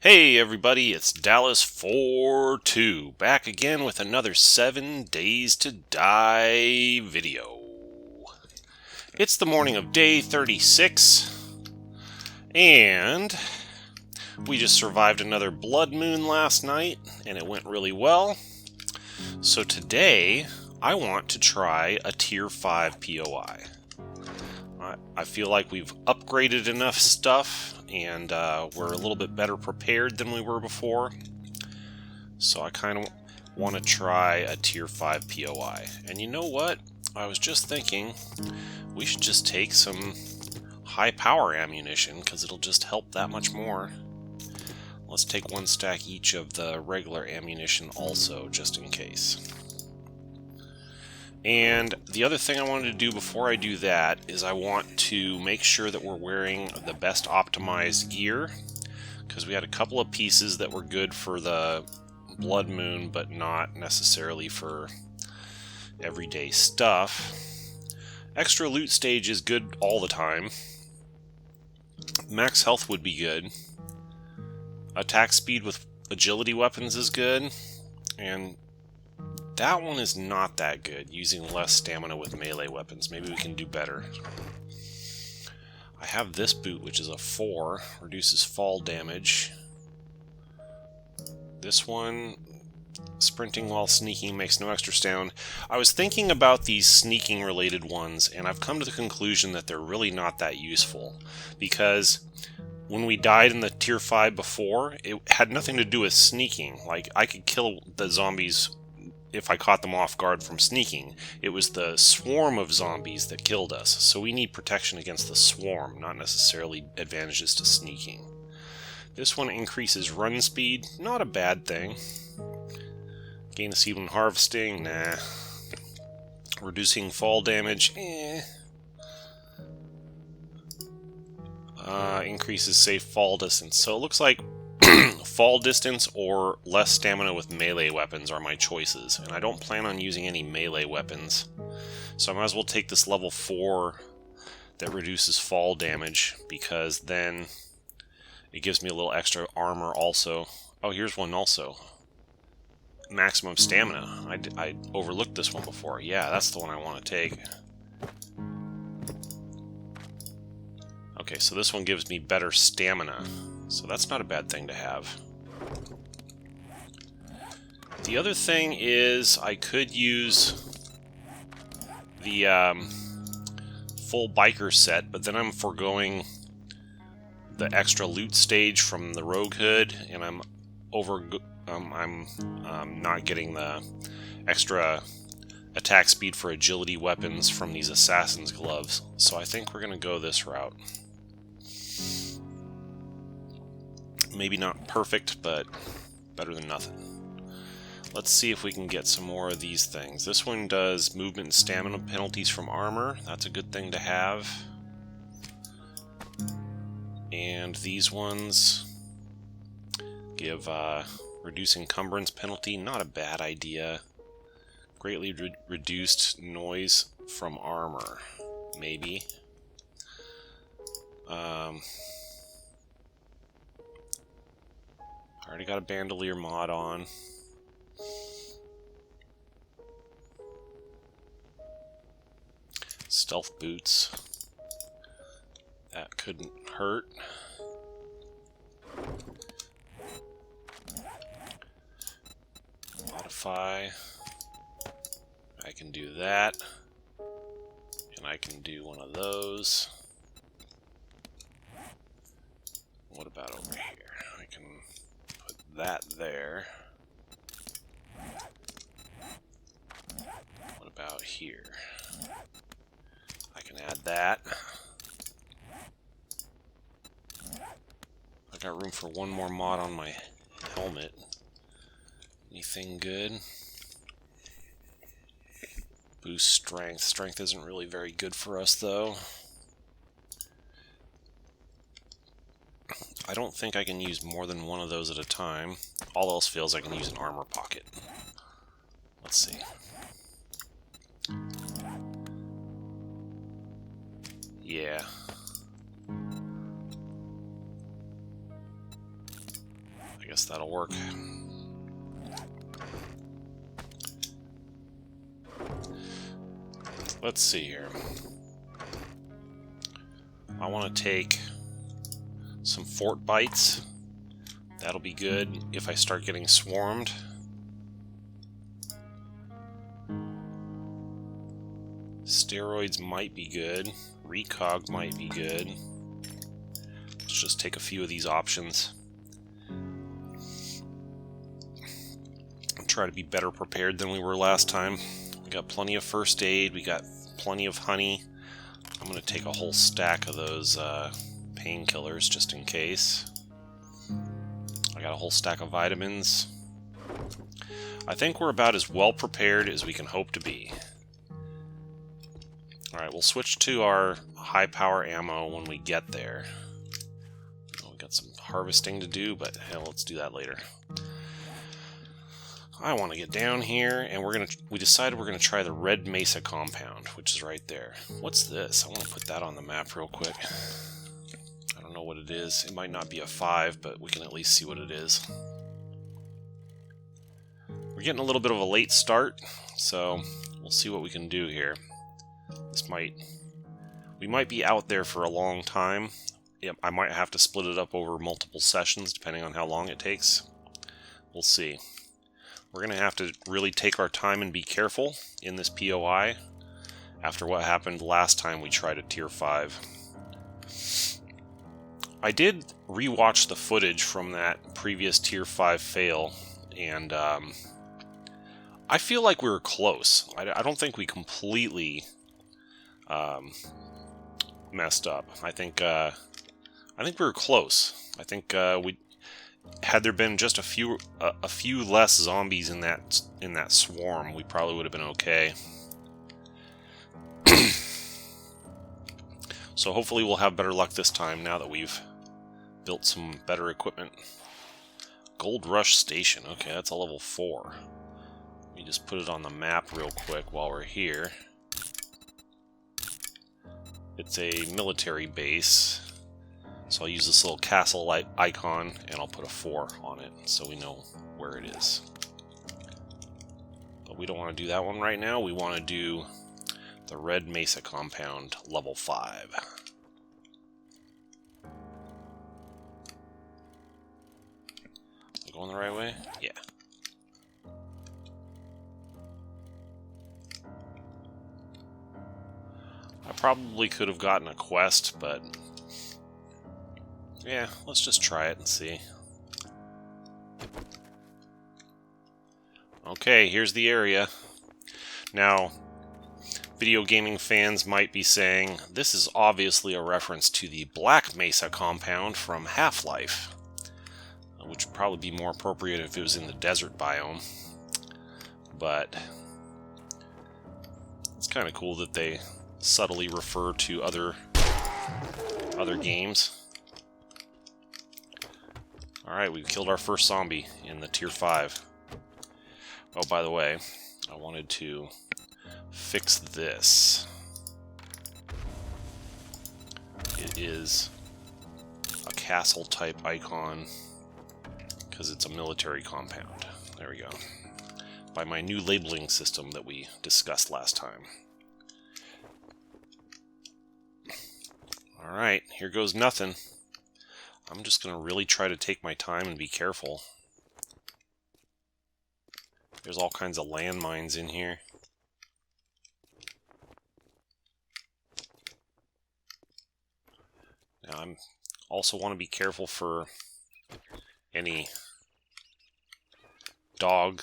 Hey everybody, it's Dallas42, back again with another 7 Days to Die video. It's the morning of day 36, and we just survived another blood moon last night, and it went really well. So today, I want to try a Tier 5 POI. I feel like we've upgraded enough stuff, and we're a little bit better prepared than we were before. So I kind of want to try a Tier 5 POI. And you know what? I was just thinking we should just take some high power ammunition, because it'll just help that much more. Let's take one stack each of the regular ammunition also, just in case. And the other thing I wanted to do before I do that is I want to make sure that we're wearing the best optimized gear, because we had a couple of pieces that were good for the blood moon but not necessarily for everyday stuff. Extra loot stage is good all the time. Max health would be good. Attack speed with agility weapons is good, and that one is not that good, using less stamina with melee weapons. Maybe we can do better. I have this boot, which is a 4, reduces fall damage. This one, sprinting while sneaking, makes no extra sound. I was thinking about these sneaking related ones, and I've come to the conclusion that they're really not that useful, because when we died in the Tier 5 before, it had nothing to do with sneaking. Like, I could kill the zombies if I caught them off guard from sneaking. It was the swarm of zombies that killed us, so we need protection against the swarm, not necessarily advantages to sneaking. This one increases run speed, not a bad thing. Gain a seed when harvesting, nah. Reducing fall damage, increases safe fall distance, so it looks like fall distance or less stamina with melee weapons are my choices, and I don't plan on using any melee weapons, so I might as well take this level 4 that reduces fall damage, because then it gives me a little extra armor also. Oh, here's one also. Maximum stamina. I overlooked this one before. Yeah, that's the one I want to take. Okay, so this one gives me better stamina, so that's not a bad thing to have. The other thing is I could use the full biker set, but then I'm foregoing the extra loot stage from the rogue hood, and I'm not getting the extra attack speed for agility weapons from these assassin's gloves. So I think we're going to go this route. Maybe not perfect, but better than nothing. Let's see if we can get some more of these things. This one does movement and stamina penalties from armor. That's a good thing to have. And these ones give reduce encumbrance penalty. Not a bad idea. Greatly reduced noise from armor. Maybe. Already got a bandolier mod on. Stealth boots. That couldn't hurt. Modify. I can do that. And I can do one of those. What about over here? I can put that there. What about here? I can add that. I got room for one more mod on my helmet. Anything good? Boost strength. Strength isn't really very good for us, though. I don't think I can use more than one of those at a time. All else fails, I can use an armor pocket. Let's see. Yeah. I guess that'll work. Let's see here. I want to take some fort bites. That'll be good if I start getting swarmed. Steroids might be good. Recog might be good. Let's just take a few of these options. And try to be better prepared than we were last time. We got plenty of first aid. We got plenty of honey. I'm going to take a whole stack of those painkillers just in case. I got a whole stack of vitamins. I think we're about as well prepared as we can hope to be. Alright, we'll switch to our high power ammo when we get there. Oh, we got some harvesting to do, but hell, let's do that later. I want to get down here, and we decided we're gonna try the Red Mesa Compound, which is right there. What's this? I want to put that on the map real quick. I don't know what it is. It might not be a 5, but we can at least see what it is. We're getting a little bit of a late start, so we'll see what we can do here. We might be out there for a long time. I might have to split it up over multiple sessions depending on how long it takes. We'll see. We're going to have to really take our time and be careful in this POI after what happened last time we tried a tier 5. I did rewatch the footage from that previous tier 5 fail, and I feel like we were close. I don't think we completely messed up. I think we were close. I think had there been just a few less zombies in that swarm, we probably would have been okay. So hopefully we'll have better luck this time now that we've built some better equipment. Gold Rush Station. Okay, that's a level 4. Let me just put it on the map real quick while we're here. It's a military base, so I'll use this little castle icon and I'll put a 4 on it so we know where it is. But we don't want to do that one right now. We want to do the Red Mesa Compound level 5. Am I going the right way? Yeah. I probably could have gotten a quest, but yeah, let's just try it and see. Okay, here's the area. Now, video gaming fans might be saying, this is obviously a reference to the Black Mesa Compound from Half-Life, which would probably be more appropriate if it was in the desert biome. But it's kind of cool that they subtly refer to other games. Alright, we've killed our first zombie in the tier 5. Oh, by the way, I wanted to fix this. It is a castle type icon because it's a military compound. There we go. By my new labeling system that we discussed last time. Alright, here goes nothing. I'm just going to really try to take my time and be careful. There's all kinds of landmines in here. Now I also want to be careful for any dog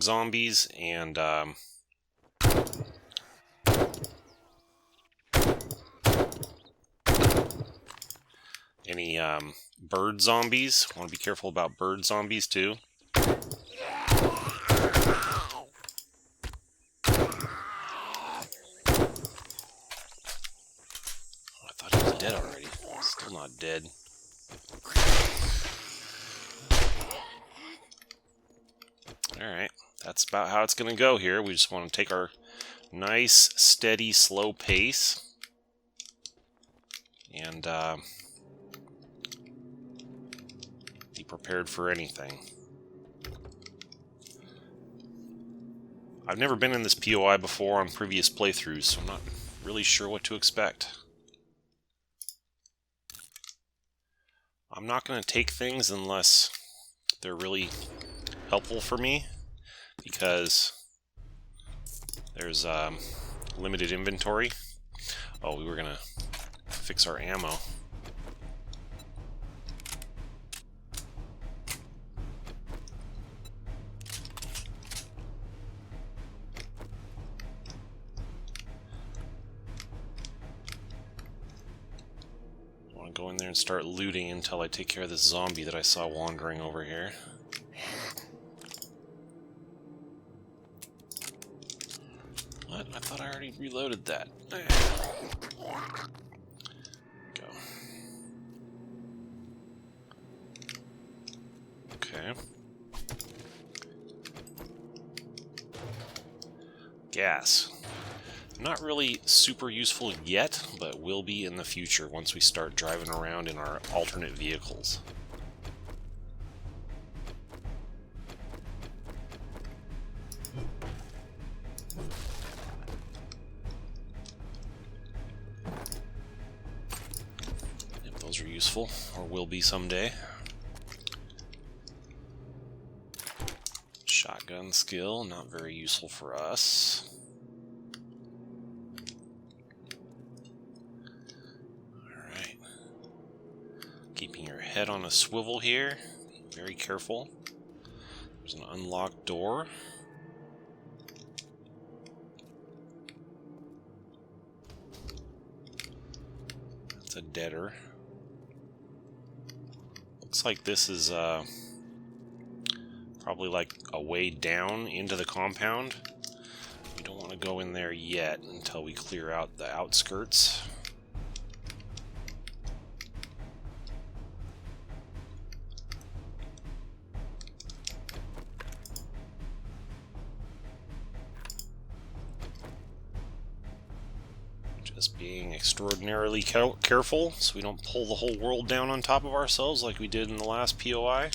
zombies and any bird zombies. I want to be careful about bird zombies too. Dead already. Still not dead. Alright, that's about how it's going to go here. We just want to take our nice, steady, slow pace. And Be prepared for anything. I've never been in this POI before on previous playthroughs, so I'm not really sure what to expect. I'm not going to take things unless they're really helpful for me, because there's limited inventory. Oh, we were going to fix our ammo. Go in there and start looting until I take care of this zombie that I saw wandering over here. What? I thought I already reloaded that. There. Go. Okay. Gas. Not really super useful yet, but will be in the future once we start driving around in our alternate vehicles. Yep, those are useful, or will be someday. Shotgun skill, not very useful for us. Keeping your head on a swivel here. Be very careful. There's an unlocked door. That's a deader. Looks like this is probably like a way down into the compound. We don't want to go in there yet until we clear out the outskirts. Just being extraordinarily careful so we don't pull the whole world down on top of ourselves like we did in the last POI.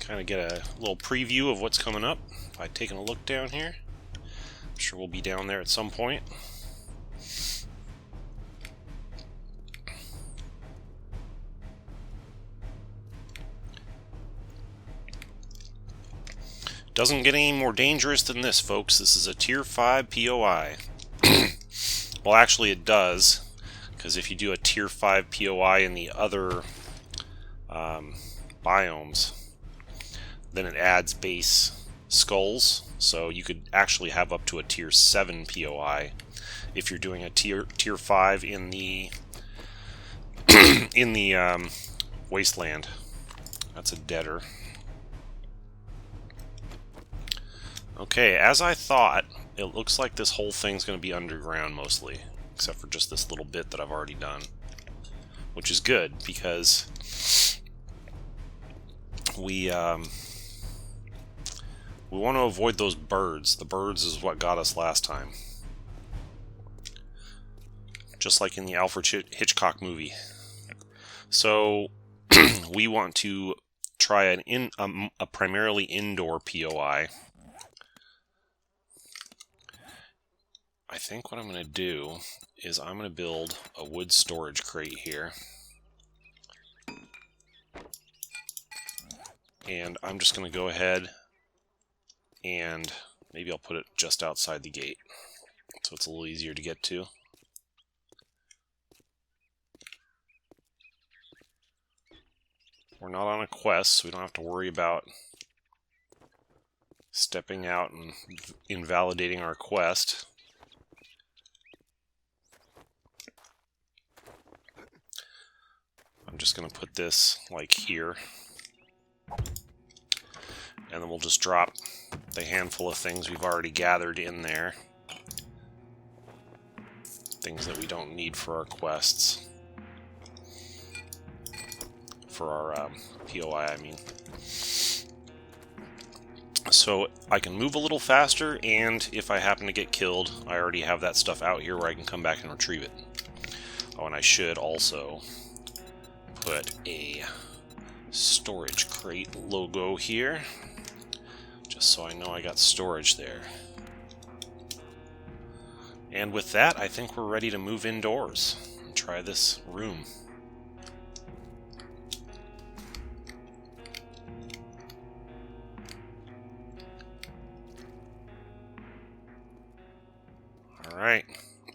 Kind of get a little preview of what's coming up by taking a look down here. I'm sure we'll be down there at some point. Doesn't get any more dangerous than this, folks. This is a Tier 5 POI. Well, actually it does, because if you do a Tier 5 POI in the other biomes, then it adds base skulls, so you could actually have up to a Tier 7 POI if you're doing a Tier 5 in the in the wasteland. That's a deader. Okay, as I thought, it looks like this whole thing's going to be underground mostly, except for just this little bit that I've already done, which is good because we want to avoid those birds. The birds is what got us last time, just like in the Alfred Hitchcock movie. So we want to try a primarily indoor POI. I think what I'm going to do is I'm going to build a wood storage crate here. And I'm just going to go ahead and maybe I'll put it just outside the gate so it's a little easier to get to. We're not on a quest, so we don't have to worry about stepping out and invalidating our quest. I'm just going to put this like here, and then we'll just drop the handful of things we've already gathered in there. Things that we don't need for our quests. For our POI, I mean. So I can move a little faster, and if I happen to get killed, I already have that stuff out here where I can come back and retrieve it. Oh, and I should also put a storage crate logo here, just so I know I got storage there. And with that, I think we're ready to move indoors and try this room. Alright,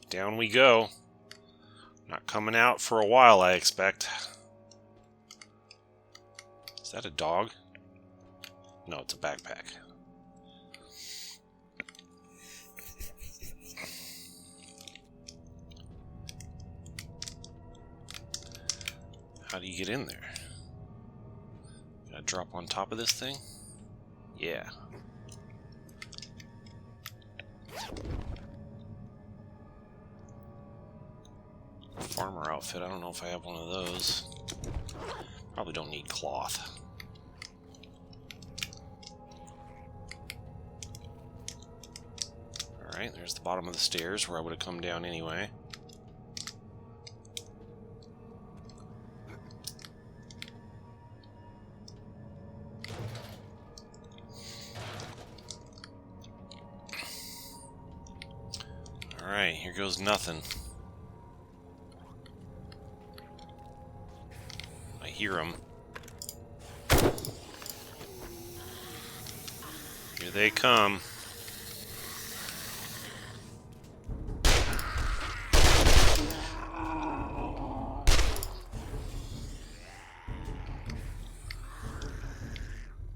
down we go. Not coming out for a while, I expect. Is that a dog? No, it's a backpack. How do you get in there? Gotta drop on top of this thing? Yeah. Farmer outfit, I don't know if I have one of those. Probably don't need cloth. Alright, there's the bottom of the stairs where I would have come down anyway. Alright, here goes nothing. I hear them. Here they come.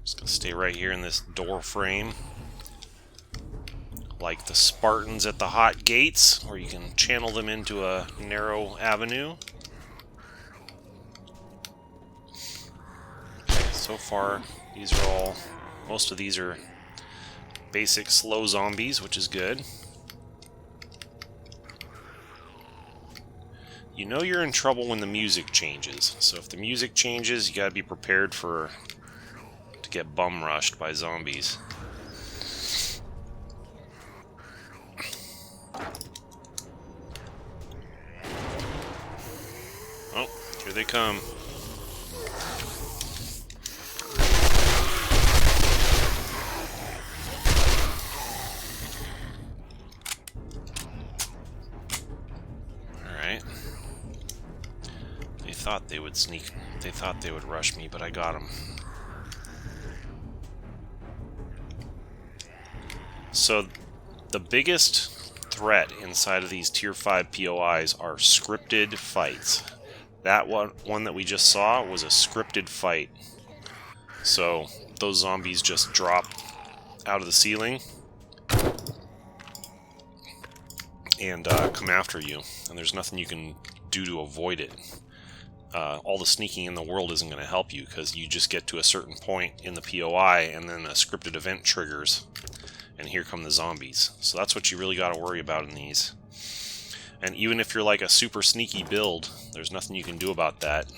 Just gonna stay right here in this door frame. Like the Spartans at the hot gates, where you can channel them into a narrow avenue. So far, these are all, most of these are basic slow zombies, which is good. You know you're in trouble when the music changes. So if the music changes, you gotta be prepared to get bum rushed by zombies. Oh, here they come. Alright. They thought they would sneak. They thought they would rush me, but I got them. So, the biggest threat inside of these Tier 5 POIs are scripted fights. That one that we just saw was a scripted fight. So, those zombies just drop out of the ceiling and come after you, and there's nothing you can do to avoid it. All the sneaking in the world isn't going to help you, because you just get to a certain point in the POI and then a scripted event triggers, and here come the zombies. So that's what you really got to worry about in these. And even if you're like a super sneaky build, there's nothing you can do about that.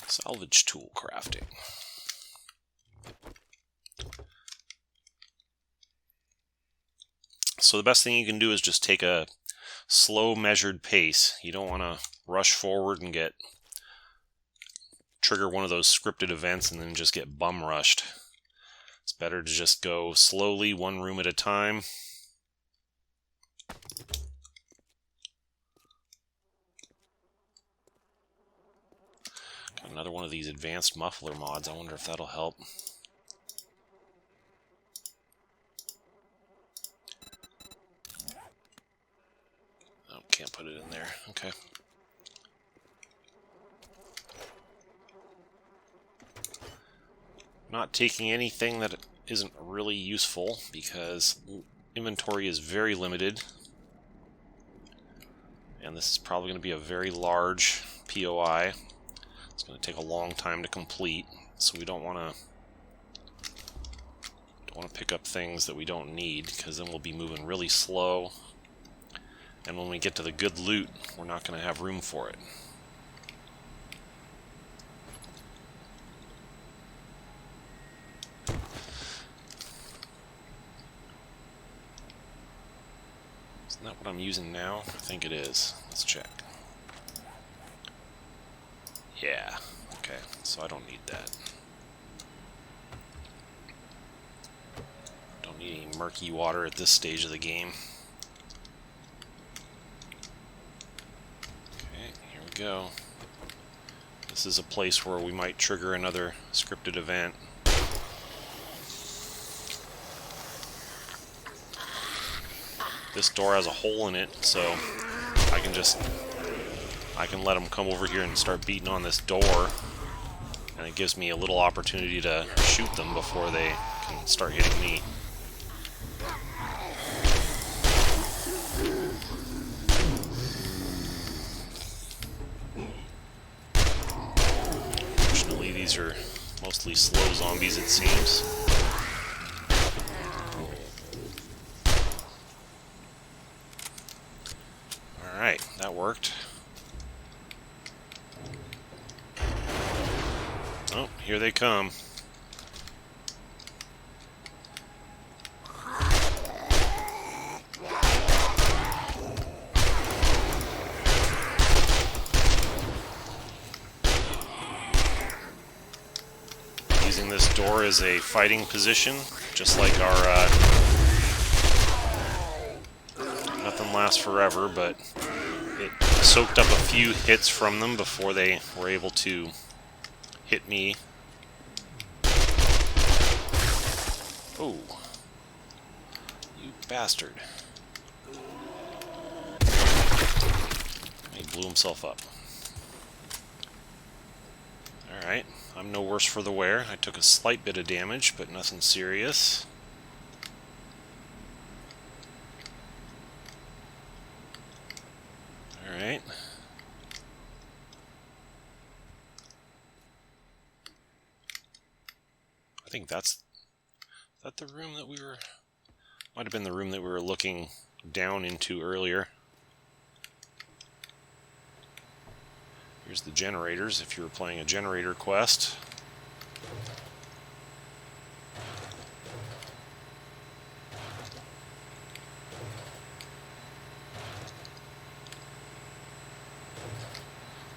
Salvage tool crafting. So the best thing you can do is just take a slow, measured pace. You don't want to rush forward and trigger one of those scripted events and then just get bum rushed. It's better to just go slowly, one room at a time. Got another one of these advanced muffler mods. I wonder if that'll help. Oh, can't put it in there. Okay. Not taking anything that isn't really useful, because inventory is very limited. And this is probably going to be a very large POI. It's going to take a long time to complete, so we don't want to pick up things that we don't need, because then we'll be moving really slow. And when we get to the good loot, we're not going to have room for it. Isn't that what I'm using now? I think it is. Let's check. Yeah. Okay, so I don't need that. Don't need any murky water at this stage of the game. Okay, here we go. This is a place where we might trigger another scripted event. This door has a hole in it, so I can let them come over here and start beating on this door, and it gives me a little opportunity to shoot them before they can start hitting me. Fortunately, these are mostly slow zombies, it seems. Alright, that worked. Oh, here they come. Using this door as a fighting position, just like our nothing lasts forever, but it soaked up a few hits from them before they were able to hit me. Oh, you bastard. He blew himself up. Alright, I'm no worse for the wear. I took a slight bit of damage, but nothing serious. Alright. I think is that the room that we were... Might have been the room that we were looking down into earlier. Here's the generators, if you were playing a generator quest.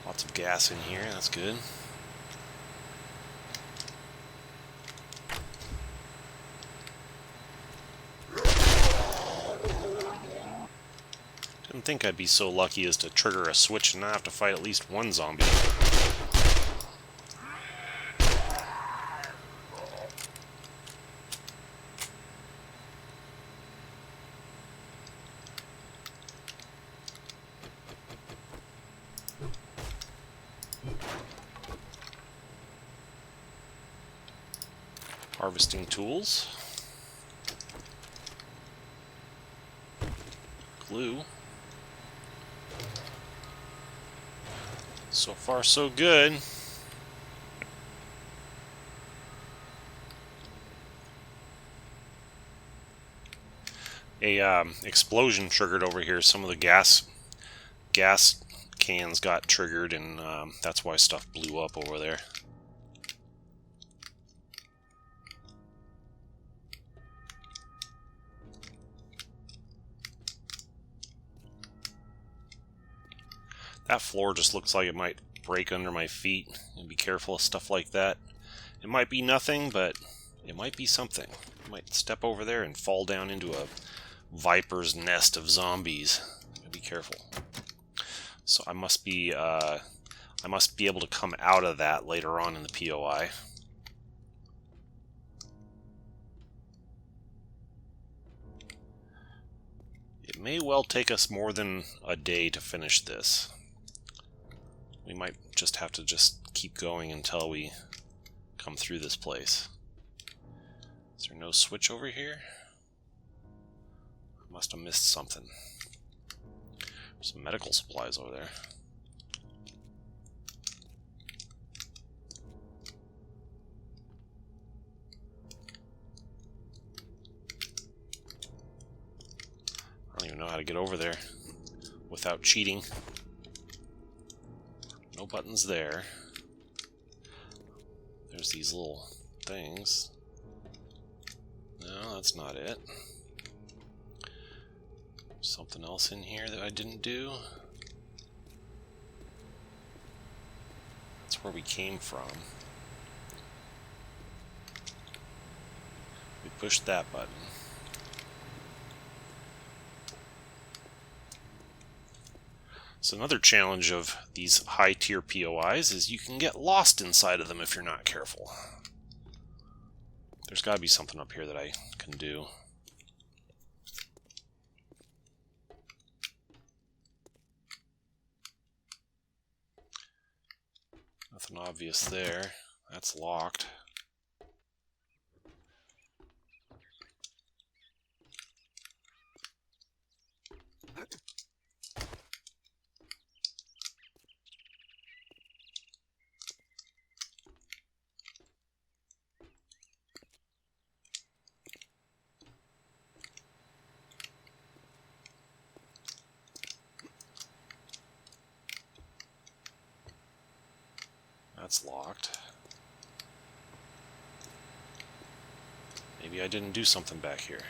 Lots of gas in here, that's good. Didn't think I'd be so lucky as to trigger a switch and not have to fight at least one zombie. Harvesting tools. Glue. So far, so good. A explosion triggered over here. Some of the gas cans got triggered, and that's why stuff blew up over there. That floor just looks like it might break under my feet. And be careful of stuff like that. It might be nothing, but it might be something. I might step over there and fall down into a viper's nest of zombies. Be careful. So I must be able to come out of that later on in the POI. It may well take us more than a day to finish this. We might just have to keep going until we come through this place. Is there no switch over here? I must have missed something. There's some medical supplies over there. I don't even know how to get over there without cheating. No buttons there. There's these little things. No, that's not it. Something else in here that I didn't do. That's where we came from. We pushed that button. So another challenge of these high-tier POIs is you can get lost inside of them if you're not careful. There's got to be something up here that I can do. Nothing obvious there. That's locked. That's locked. Maybe I didn't do something back here.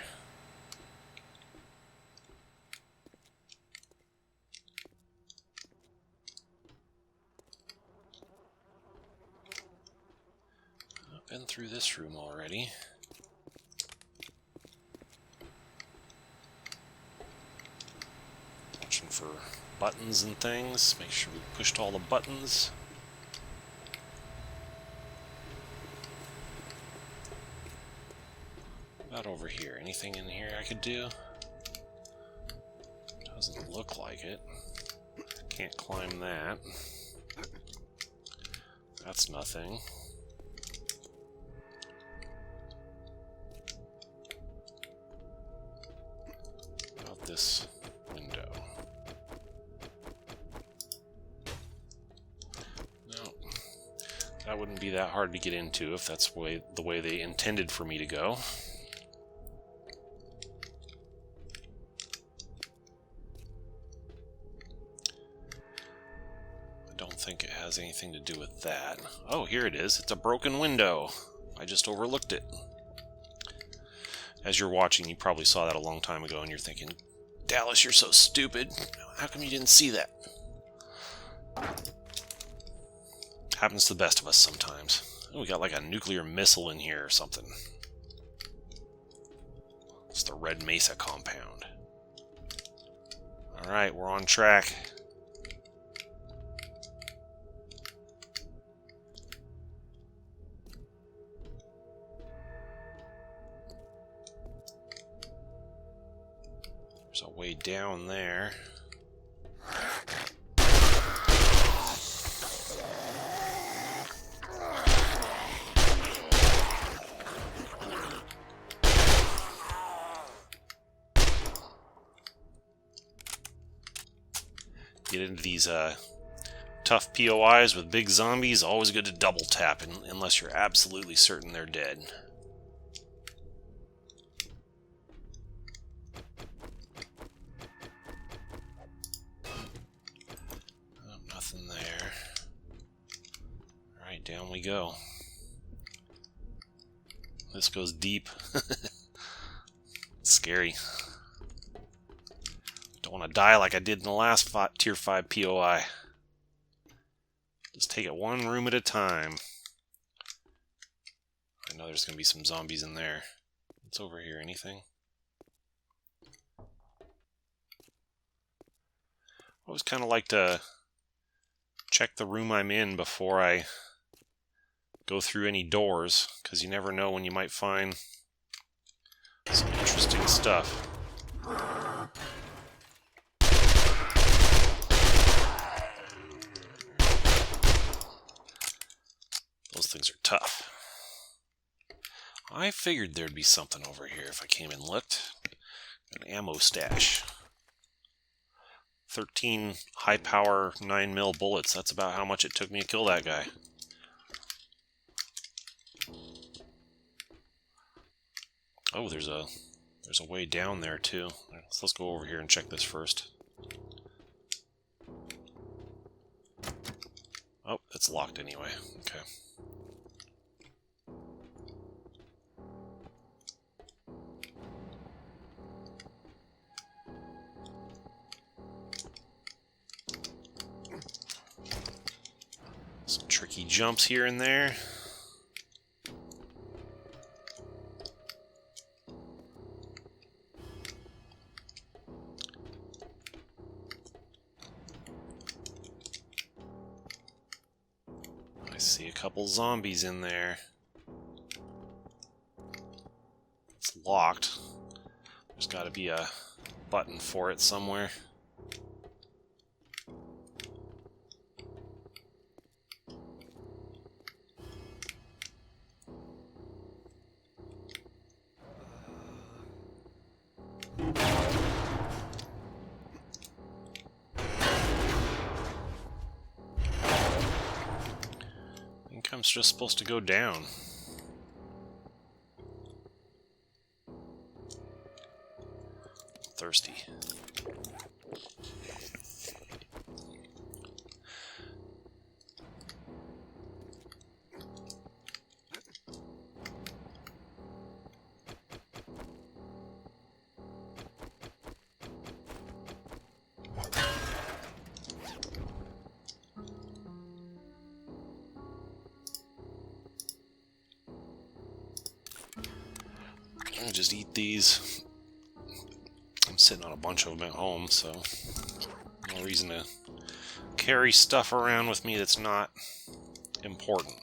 I've been through this room already. Watching for buttons and things. Make sure we pushed all the buttons. About over here. Anything in here I could do? Doesn't look like it. Can't climb that. That's nothing. About this window. No. That wouldn't be that hard to get into if that's the way they intended for me to go. Think it has anything to do with that. Oh, here it is. It's a broken window. I just overlooked it. As you're watching, you probably saw that a long time ago and you're thinking, Dallas, you're so stupid. How come you didn't see that? Happens to the best of us sometimes. Oh, we got like a nuclear missile in here or something. It's the Red Mesa Compound. Alright, we're on track. There's a way down there. Get into these tough POIs with big zombies, always good to double tap unless you're absolutely certain they're dead. Nothing there. Alright, down we go. This goes deep. It's scary. Don't want to die like I did in the last Tier 5 POI. Just take it one room at a time. I know there's going to be some zombies in there. What's over here? Anything? I always kind of like to check the room I'm in before I go through any doors, because you never know when you might find some interesting stuff. Those things are tough. I figured there'd be something over here if I came and looked. An ammo stash. 13 high-power 9mm bullets. That's about how much it took me to kill that guy. Oh, there's a way down there too. Let's go over here and check this first. Oh, it's locked anyway. Okay. tricky jumps here and there. I see a couple zombies in there. It's locked. There's got to be a button for it somewhere. I think I'm just supposed to go down. Thirsty. I'll just eat these. I'm sitting on a bunch of them at home, so no reason to carry stuff around with me that's not important.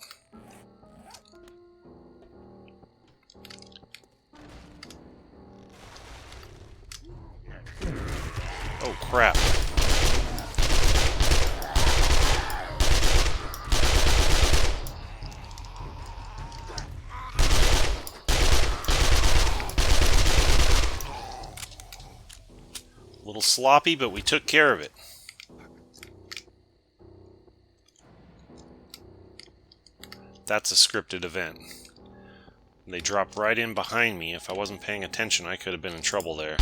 Oh crap. A little sloppy, but we took care of it. That's a scripted event. They dropped right in behind me. If I wasn't paying attention, I could have been in trouble there.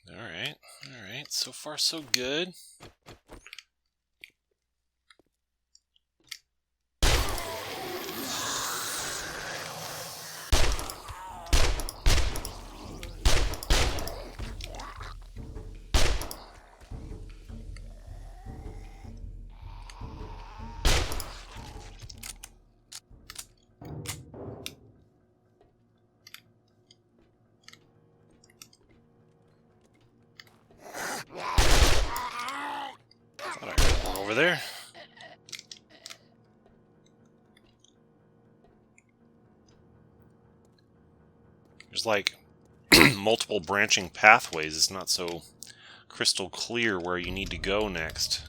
Alright, so far so good. Thought I heard one over there. There's like multiple branching pathways. It's not so crystal clear where you need to go next.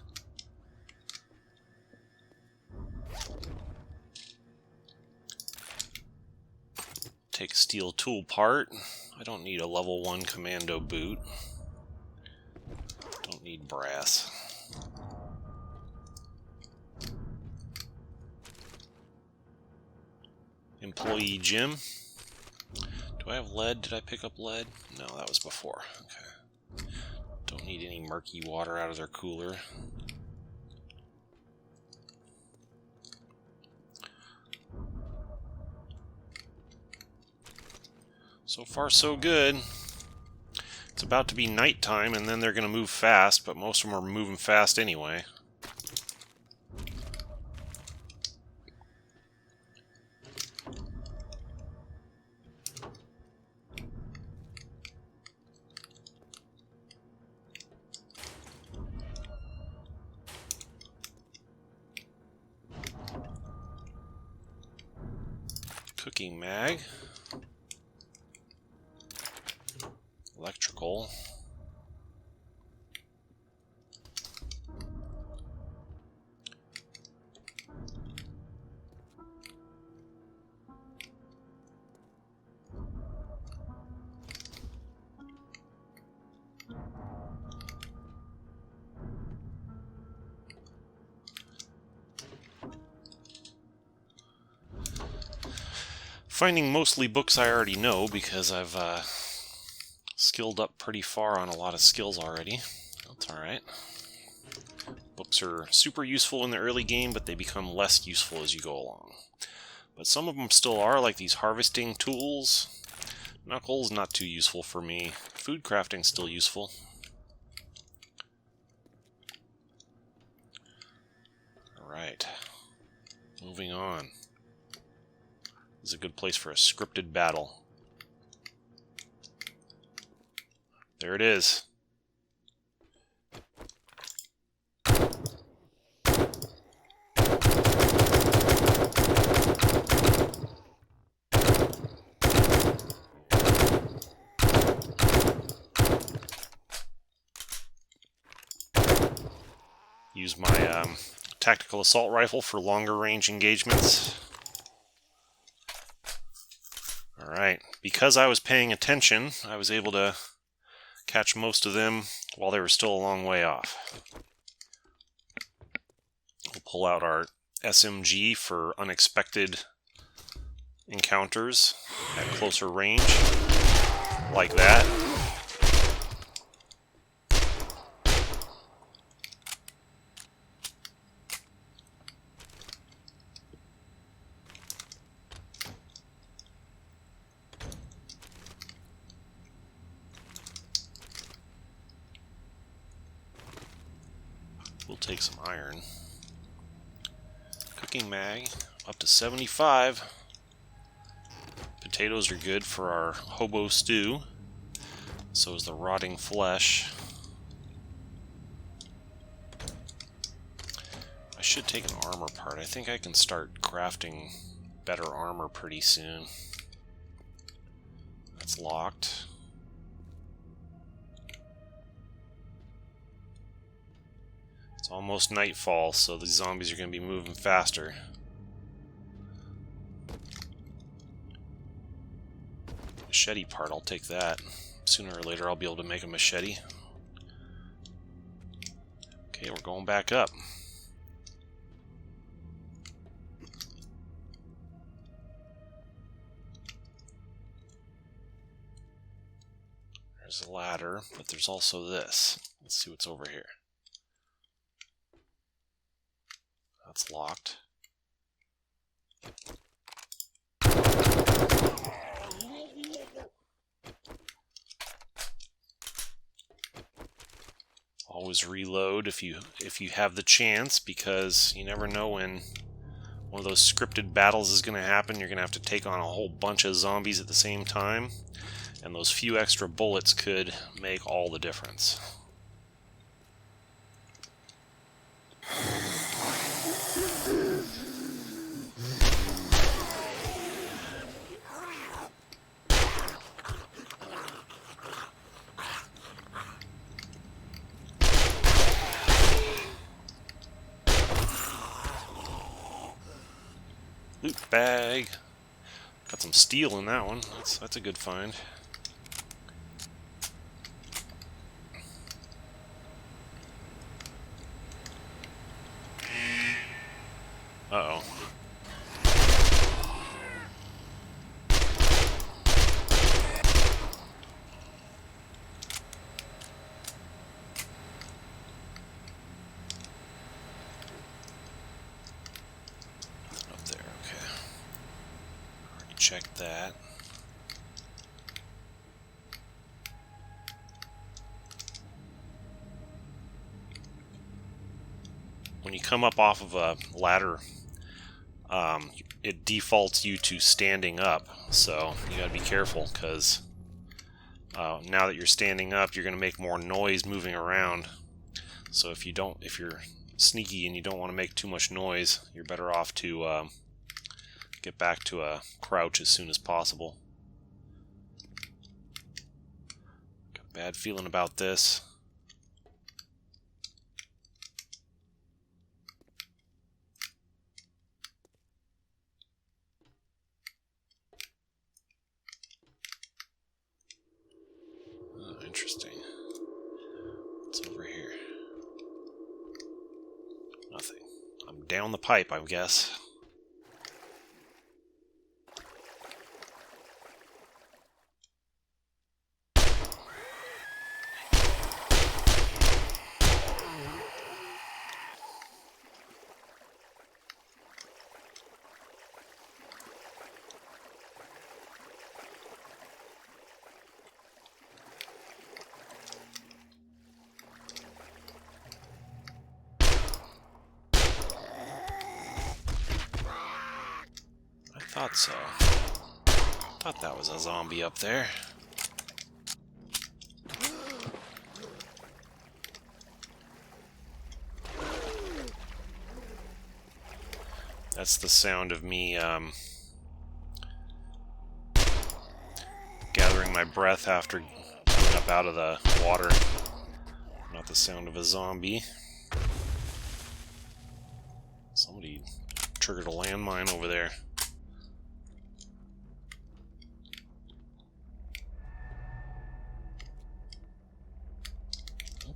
Take steel tool part. I don't need a level 1 commando boot. Don't need brass. Employee gym. Do I have lead? Did I pick up lead? No, that was before. Okay. Don't need any murky water out of their cooler. So far, so good. It's about to be nighttime, and then they're going to move fast, but most of them are moving fast anyway. Cooking mag. Electrical. Finding mostly books I already know because I've skilled up pretty far on a lot of skills already. That's alright. Books are super useful in the early game, but they become less useful as you go along. But some of them still are, like these harvesting tools. Knuckles, not too useful for me. Food crafting, still useful. Alright. Moving on. This is a good place for a scripted battle. There it is. Use my tactical assault rifle for longer range engagements. Alright, because I was paying attention, I was able to catch most of them while they were still a long way off. We'll pull out our SMG for unexpected encounters at closer range, like that. We'll take some iron. Cooking mag, up to 75. Potatoes are good for our hobo stew. So is the rotting flesh. I should take an armor part. I think I can start crafting better armor pretty soon. That's locked. It's almost nightfall, so the zombies are going to be moving faster. Machete part, I'll take that. Sooner or later I'll be able to make a machete. Okay, we're going back up. There's a ladder, but there's also this. Let's see what's over here. That's locked. Always reload if you have the chance, because you never know when one of those scripted battles is going to happen. You're going to have to take on a whole bunch of zombies at the same time, and those few extra bullets could make all the difference. Loot bag. Got some steel in that one. That's a good find. Uh-oh. Up there, okay. Already checked that. When you come up off of a ladder, it defaults you to standing up, so you gotta be careful, because now that you're standing up, you're gonna make more noise moving around. So if you're sneaky and you don't want to make too much noise, you're better off to get back to a crouch as soon as possible. Got a bad feeling about this. Interesting. What's over here? Nothing. I'm down the pipe, I guess. Thought so. Thought that was a zombie up there. That's the sound of me gathering my breath after coming up out of the water. Not the sound of a zombie. Somebody triggered a landmine over there.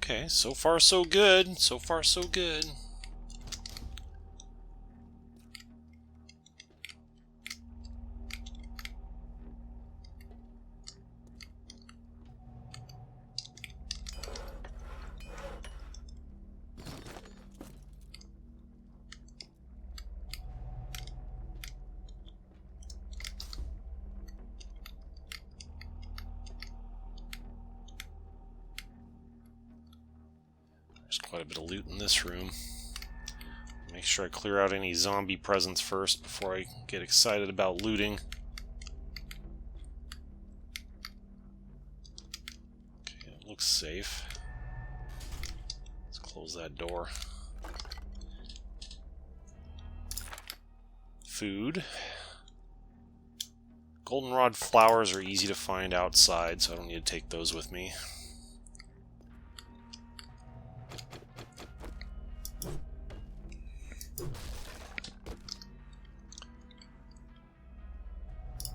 Okay, so far so good. So far so good. Quite a bit of loot in this room. Make sure I clear out any zombie presence first before I get excited about looting. Okay, it looks safe. Let's close that door. Food. Goldenrod flowers are easy to find outside, so I don't need to take those with me.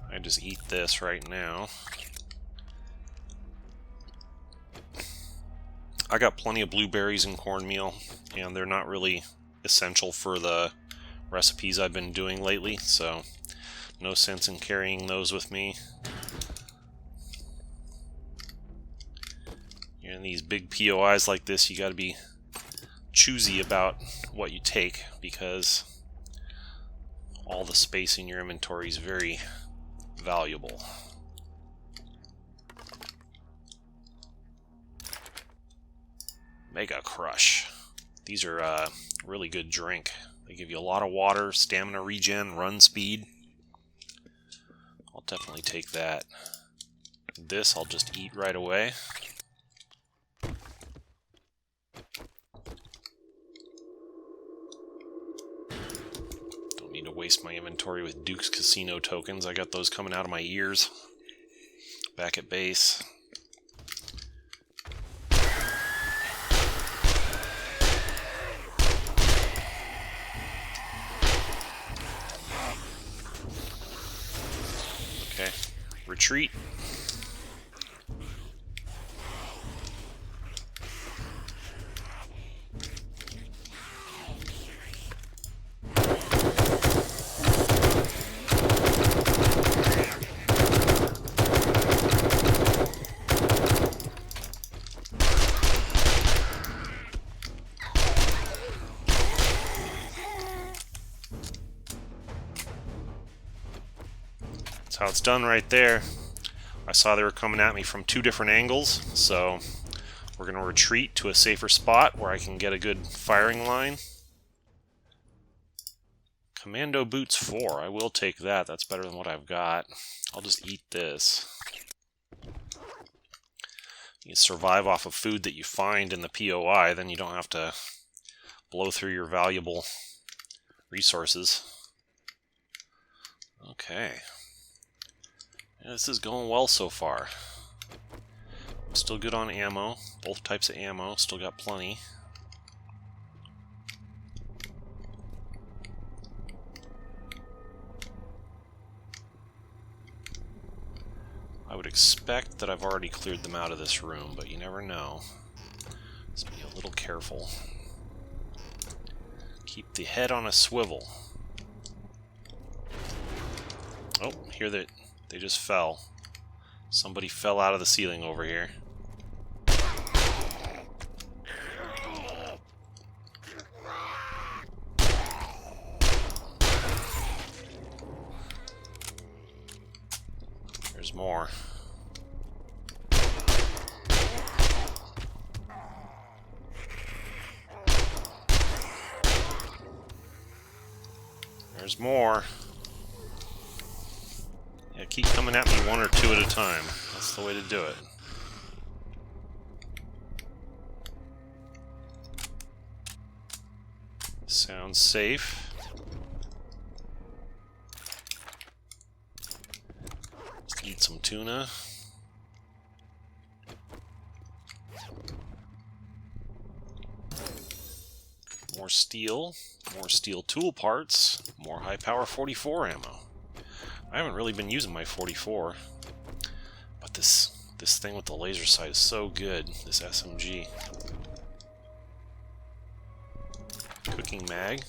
I just eat this right now. I got plenty of blueberries and cornmeal, and they're not really essential for the recipes I've been doing lately, so no sense in carrying those with me. In these big POIs like this, you gotta be choosy about what you take, because all the space in your inventory is very valuable. Mega Crush. These are a really good drink. They give you a lot of water, stamina regen, run speed. I'll definitely take that. This I'll just eat right away. Don't need to waste my inventory with Duke's Casino tokens. I got those coming out of my ears back at base. Okay, retreat. That's how it's done right there. I saw they were coming at me from two different angles, so we're going to retreat to a safer spot where I can get a good firing line. Commando Boots 4, I will take that. That's better than what I've got. I'll just eat this. You survive off of food that you find in the POI, then you don't have to blow through your valuable resources. Okay. Yeah, this is going well so far. I'm still good on ammo. Both types of ammo. Still got plenty. I would expect that I've already cleared them out of this room, but you never know. Just be a little careful. Keep the head on a swivel. Oh, hear that they just fell. Somebody fell out of the ceiling over here. There's more. There's more. Yeah, keep coming at me one or two at a time. That's the way to do it. Sounds safe. Let's eat some tuna. More steel tool parts, more high power 44 ammo. I haven't really been using my 44, but this thing with the laser sight is so good, this SMG. Cooking mag.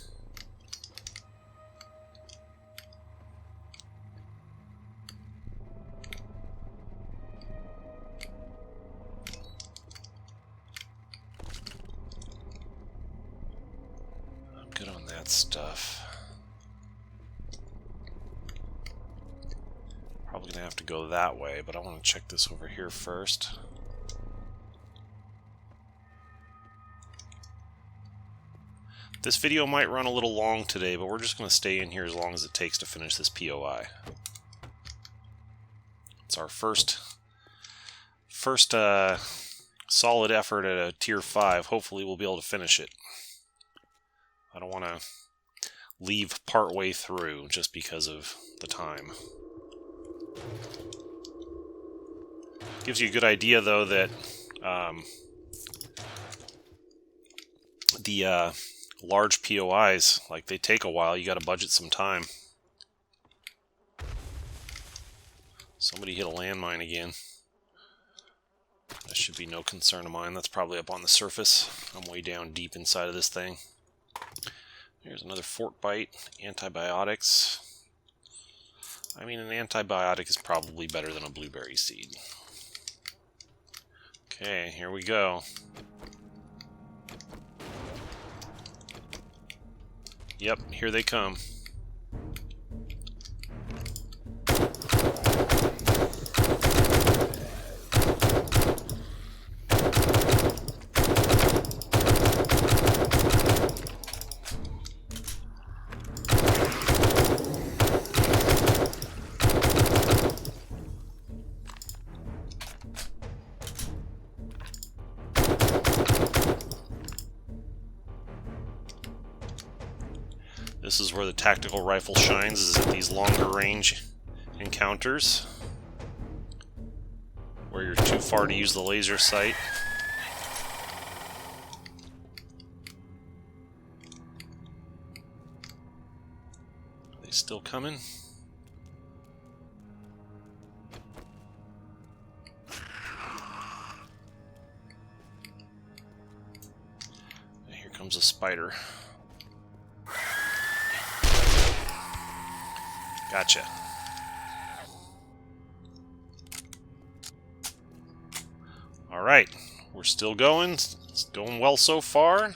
I'm good on that stuff. Probably gonna have to go that way, but I want to check this over here first. This video might run a little long today, but we're just going to stay in here as long as it takes to finish this POI. It's our first solid effort at a tier 5. Hopefully we'll be able to finish it. I don't want to leave part way through just because of the time. Gives you a good idea, though, that the large POIs, like, they take a while. You got to budget some time. Somebody hit a landmine again. That should be no concern of mine. That's probably up on the surface. I'm way down deep inside of this thing. Here's another fort bite. Antibiotics. I mean, an antibiotic is probably better than a blueberry seed. Okay, here we go. Yep, here they come. This is where the tactical rifle shines, is at these longer range encounters, where you're too far to use the laser sight. Are they still coming? And here comes a spider. Gotcha. Alright, we're still going. It's going well so far.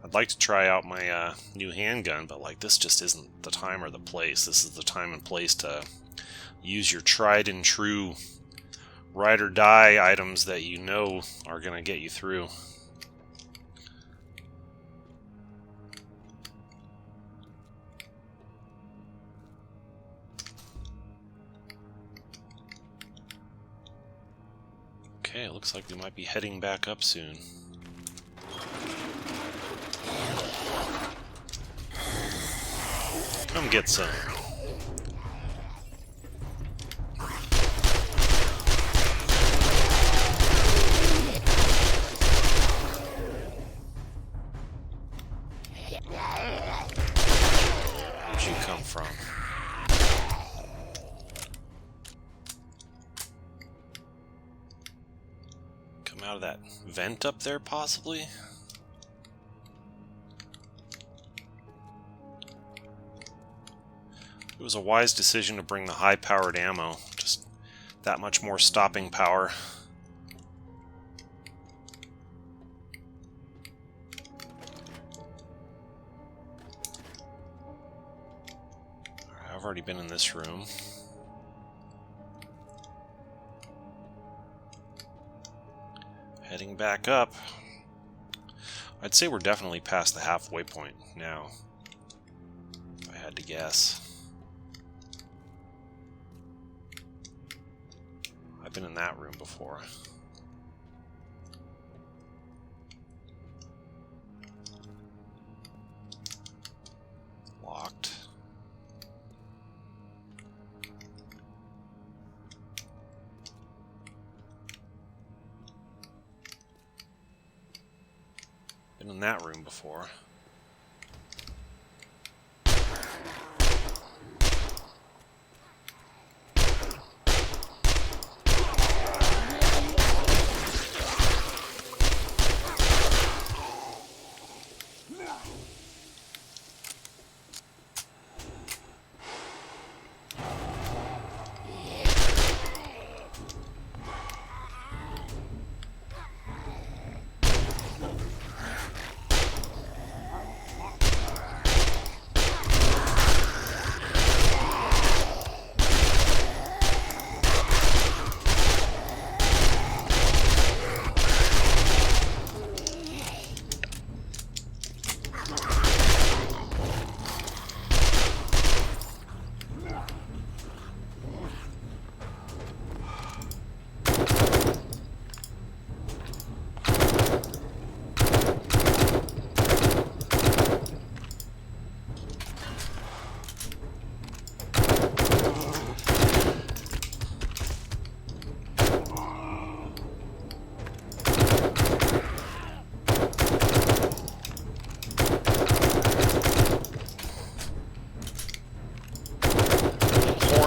I'd like to try out my new handgun, but like, this just isn't the time or the place. This is the time and place to use your tried and true ride or die items that you know are going to get you through. Okay, it looks like we might be heading back up soon. Come get some. you come from? Come out of that vent up there, possibly? It was a wise decision to bring the high-powered ammo. Just that much more stopping power. I've already been in this room. Heading back up. I'd say we're definitely past the halfway point now, if I had to guess. I've been in that room before. Locked. Been in that room before.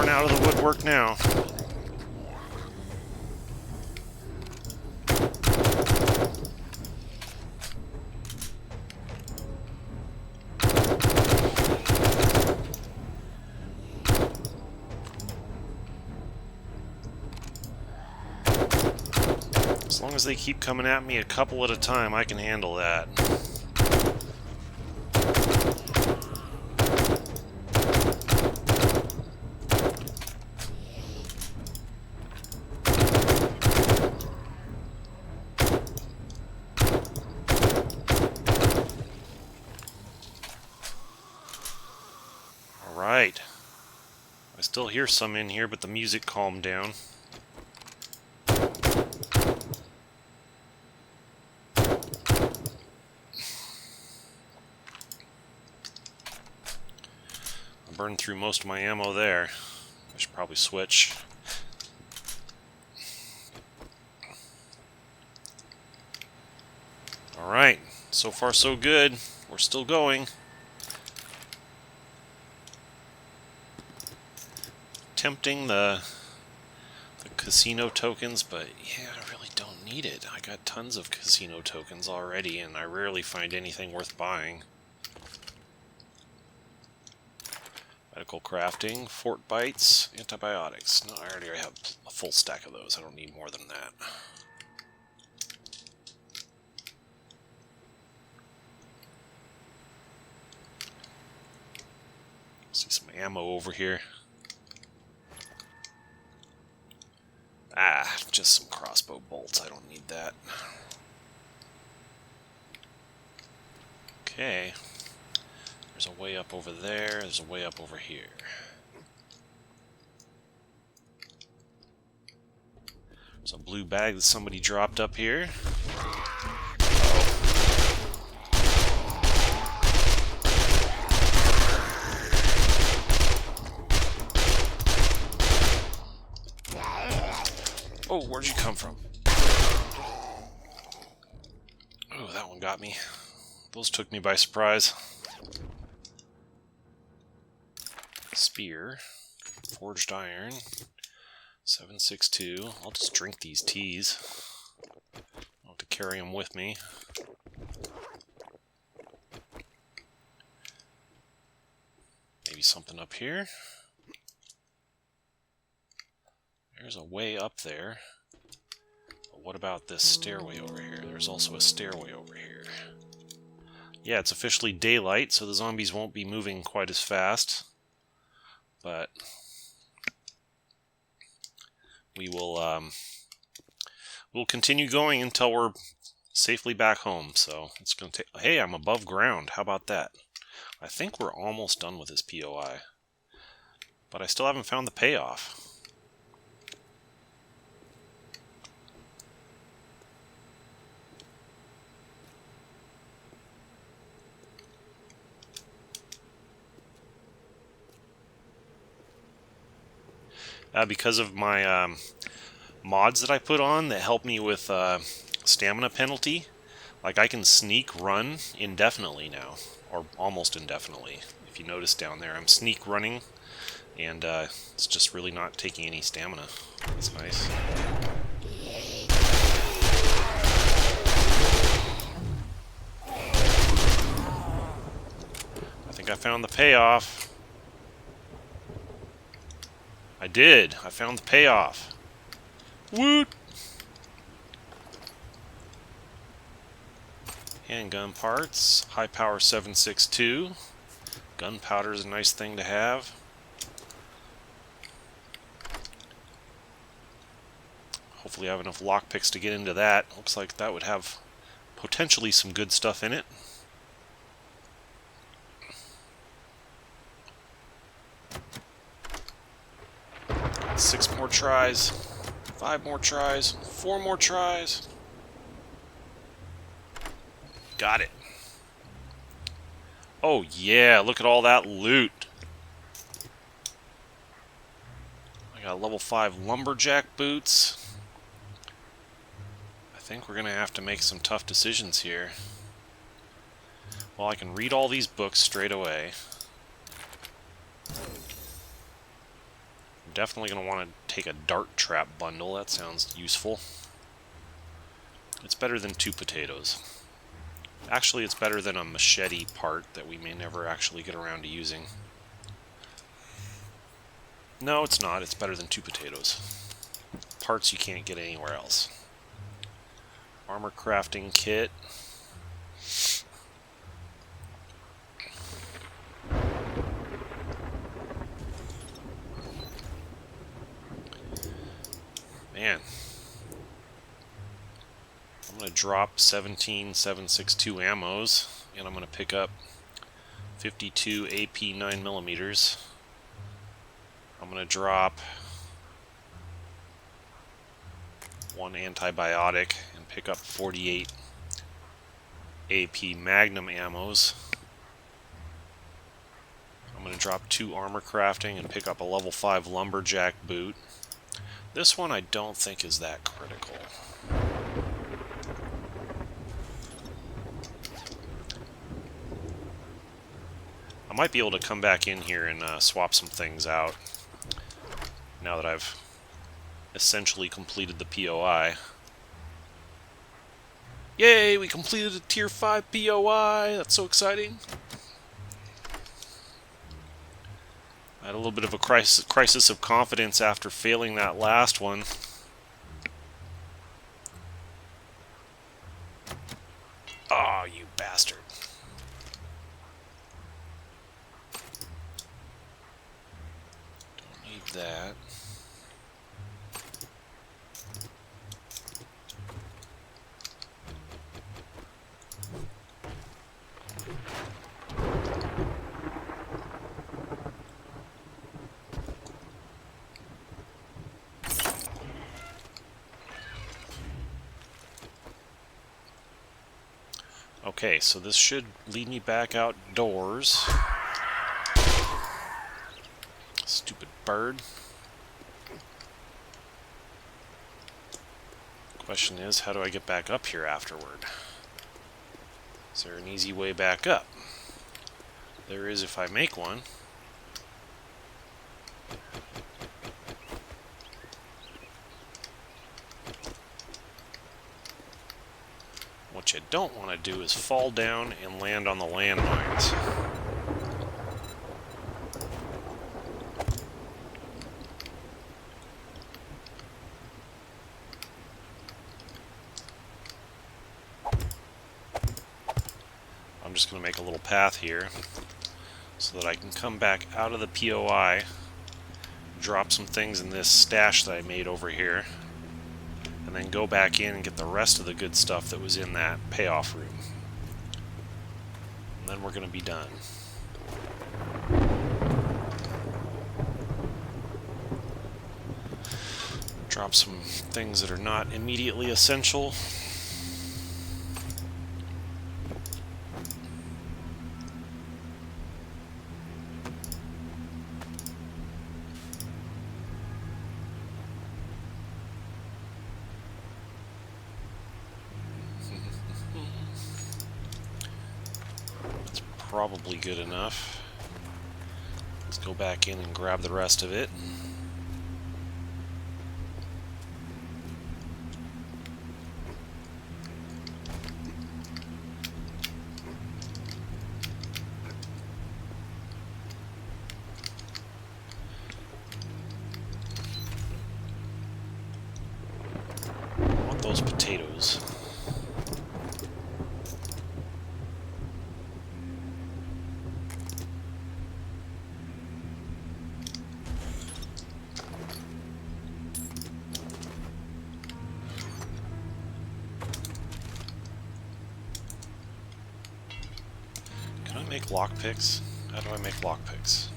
Out of the woodwork now. As long as they keep coming at me a couple at a time, I can handle that. Right. I still hear some in here, but the music calmed down. I burned through most of my ammo there. I should probably switch. Alright, so far so good. We're still going. Tempting the casino tokens, but yeah, I really don't need it. I got tons of casino tokens already, and I rarely find anything worth buying. Medical crafting, fort bites, antibiotics. No, I already have a full stack of those. I don't need more than that. See some ammo over here. Ah, just some crossbow bolts. I don't need that. Okay. There's a way up over there. There's a way up over here. There's a blue bag that somebody dropped up here. Oh, where'd you come from? Oh, that one got me. Those took me by surprise. Spear. Forged iron. 762. I'll just drink these teas. I'll have to carry them with me. Maybe something up here. There's a way up there. But what about this stairway over here? There's also a stairway over here. Yeah, it's officially daylight, so the zombies won't be moving quite as fast. But we'll continue going until we're safely back home. So it's going to take... Hey, I'm above ground. How about that? I think we're almost done with this POI. But I still haven't found the payoff. Because of my mods that I put on that help me with stamina penalty, like I can sneak run indefinitely now, or almost indefinitely. If you notice down there, I'm sneak running, and it's just really not taking any stamina. That's nice. I think I found the payoff. I did. I found the payoff. Woot! Handgun parts. High power 762. Gunpowder is a nice thing to have. Hopefully I have enough lockpicks to get into that. Looks like that would have potentially some good stuff in it. Six more tries, 5 more tries, 4 more tries. Got it. Oh yeah, look at all that loot. I got level 5 lumberjack boots. I think we're gonna have to make some tough decisions here. Well, I can read all these books straight away. Definitely going to want to take a dart trap bundle. That sounds useful. It's better than 2 potatoes. Actually, it's better than a machete part that we may never actually get around to using. No, it's not. It's better than 2 potatoes. Parts you can't get anywhere else. Armor crafting kit. Man, I'm going to drop 17 7.62 ammos, and I'm going to pick up 52 AP 9mm. I'm going to drop 1 antibiotic and pick up 48 AP Magnum ammos. I'm going to drop 2 armor crafting and pick up a level 5 lumberjack boot. This one I don't think is that critical. I might be able to come back in here and swap some things out now that I've essentially completed the POI. Yay, we completed a tier 5 POI! That's so exciting! I had a little bit of a crisis of confidence after failing that last one. Oh, you bastard. Don't need that. Okay, so this should lead me back outdoors. Stupid bird. Question is, how do I get back up here afterward? Is there an easy way back up? There is if I make one. don't want to do is fall down and land on the landmines. I'm just going to make a little path here so that I can come back out of the POI, drop some things in this stash that I made over here, and then go back in and get the rest of the good stuff that was in that payoff room. And then we're going to be done. Drop some things that are not immediately essential. Probably good enough. Let's go back in and grab the rest of it. I want those potatoes. Make lockpicks? How do I make lockpicks?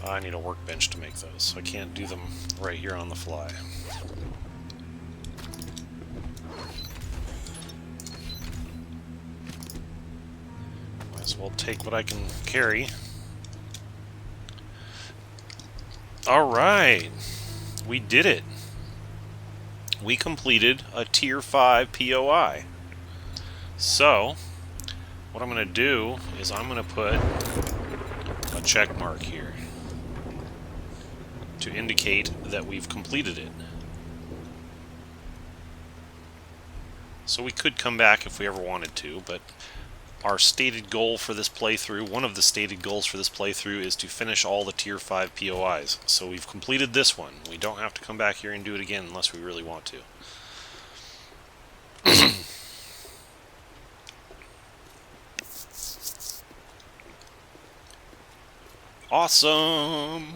I need a workbench to make those, so I can't do them right here on the fly. Might as well take what I can carry. Alright! We did it! We completed a Tier 5 POI. So, what I'm going to do is I'm going to put a check mark here to indicate that we've completed it. So we could come back if we ever wanted to, but our stated goal for this playthrough, one of the stated goals for this playthrough, is to finish all the Tier 5 POIs. So we've completed this one. We don't have to come back here and do it again unless we really want to. Awesome!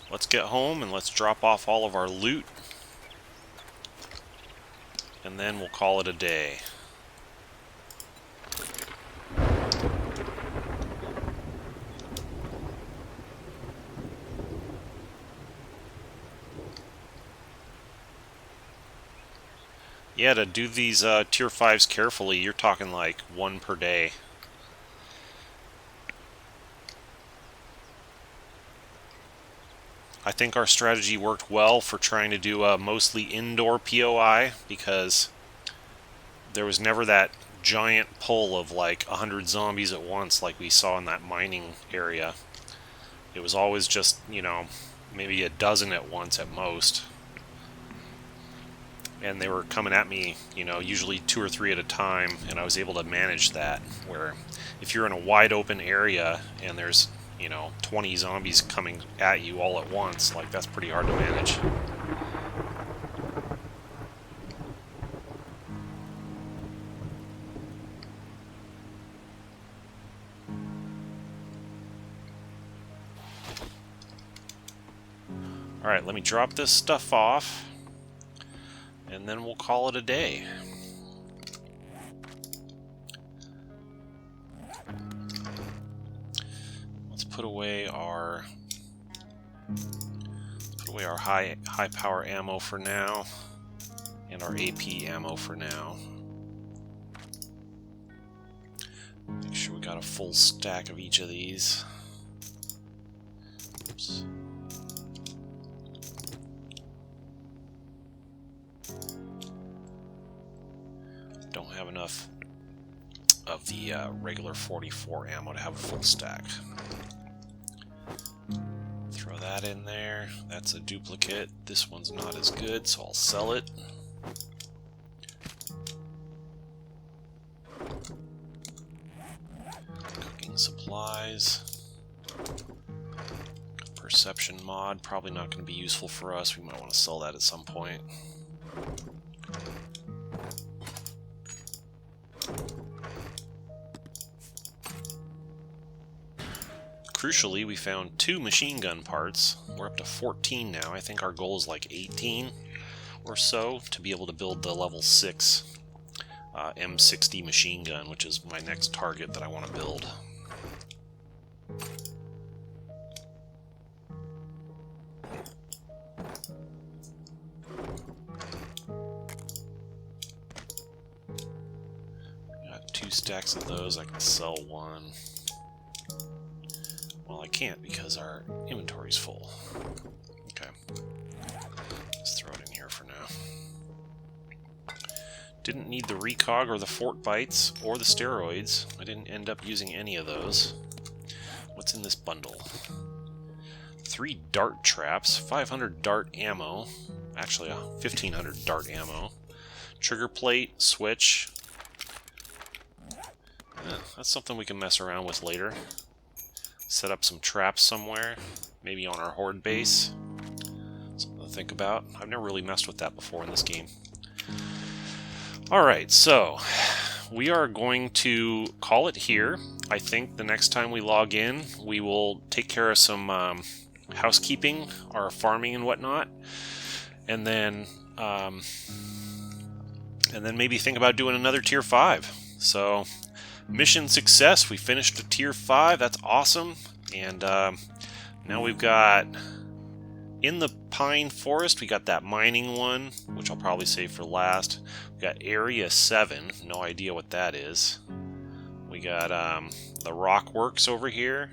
Let's get home and let's drop off all of our loot. And then we'll call it a day. Yeah, to do these Tier 5s carefully, you're talking like 1 per day. I think our strategy worked well for trying to do a mostly indoor POI, because there was never that giant pull of like 100 zombies at once like we saw in that mining area. It was always just, you know, maybe a dozen at once at most. And they were coming at me, you know, usually 2 or 3 at a time, and I was able to manage that, where if you're in a wide open area and there's, you know, 20 zombies coming at you all at once, like, that's pretty hard to manage. Alright, let me drop this stuff off, and then we'll call it a day. Put away our high power ammo for now, and our AP ammo for now. Make sure we got a full stack of each of these. Oops. Don't have enough of the regular 44 ammo to have a full stack. Throw that that in there. That's a duplicate. This one's not as good, so I'll sell it. Cooking supplies. Perception mod, probably not going to be useful for us. We might want to sell that at some point. Crucially, we found 2 machine gun parts. We're up to 14 now. I think our goal is like 18 or so to be able to build the level 6 M60 machine gun, which is my next target that I want to build. Got 2 stacks of those. I can sell one. Well, I can't because our inventory's full. Okay. Let's throw it in here for now. Didn't need the recog or the fort bites or the steroids. I didn't end up using any of those. What's in this bundle? 3 dart traps, 500 dart ammo, actually 1500 dart ammo, trigger plate, switch. That's something we can mess around with later. Set up some traps somewhere, maybe on our horde base. Something to think about. I've never really messed with that before in this game. Alright, so we are going to call it here. I think the next time we log in, we will take care of some housekeeping, our farming and whatnot, and then maybe think about doing another tier 5. So mission success, we finished a tier 5, that's awesome. And now we've got, in the pine forest, we got that mining one, which I'll probably save for last. We got area 7, no idea what that is. We got the rock works over here.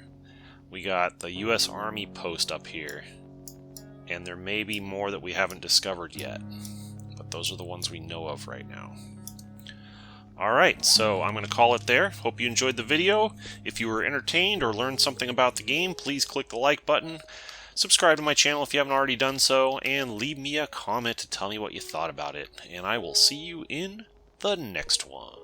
We got the US Army post up here. And there may be more that we haven't discovered yet. But those are the ones we know of right now. Alright, so I'm going to call it there. Hope you enjoyed the video. If you were entertained or learned something about the game, please click the like button. Subscribe to my channel if you haven't already done so, and leave me a comment to tell me what you thought about it. And I will see you in the next one.